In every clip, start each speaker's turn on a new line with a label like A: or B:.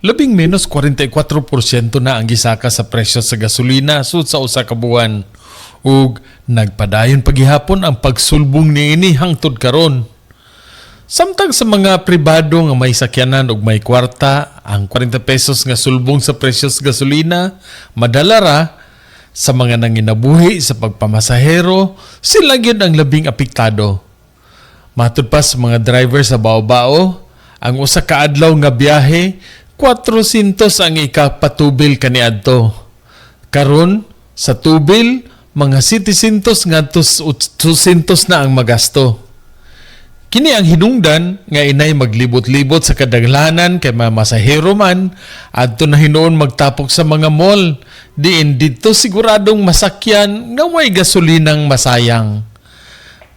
A: Labing menos 44% na ang gisaka sa presyo sa gasolina sud sa usa ka buwan. Ug nagpadayon paghihapon ang pagsulbong niini hangtod karon. Samtang sa mga pribado nga may sakyanan ug may kwarta, ang 40 pesos nga sulbong sa presyo sa gasolina madala ra. Sa mga nanginabuhi sa pagpamasahero, sila gyud ang labing apektado. Matud pa sa mga driver sa Bao-Bao, ang usa ka adlaw nga biyahe 400 ang ikapatubil kaniadto. Karon sa tubil mga 700 ngadto 800 na ang magasto. Kini ang hinungdan nga inay maglibot-libot sa kadaglanan kay mamasahero man adto na hinuon magtapok sa mga mall diin dito siguradong masakyan nga way gasolinang masayang.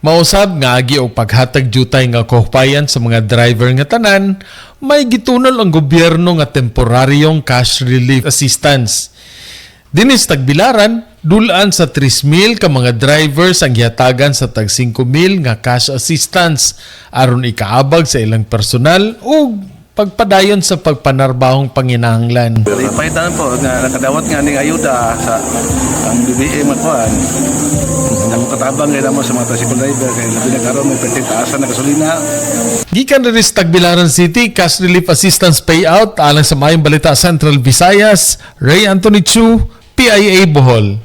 A: Mausab nga agi og paghatag jutay nga kopayan sa mga driver nga tanan, may gitunol ang gobyerno nga temporaryong cash relief assistance. Dinis tagbilaran, dulaan sa 3,000 ka mga drivers ang gihatagan sa tag 5,000 nga cash assistance aron ikaabag sa ilang personal o pagpadayon sa pagpanarbahong panginahanglan.
B: Pahitan po nga nakadawat nga ning ayuda sa ang BBM kuan. Ang katabang kay namo sa mga tricycle driver kay labi na karon may taasan na gasolina.
A: Gikan rin sa Tagbilaran City Cash Relief Assistance Payout alang sa Mayong Balita Central Visayas, Ray Anthony Chu, PIA Bohol.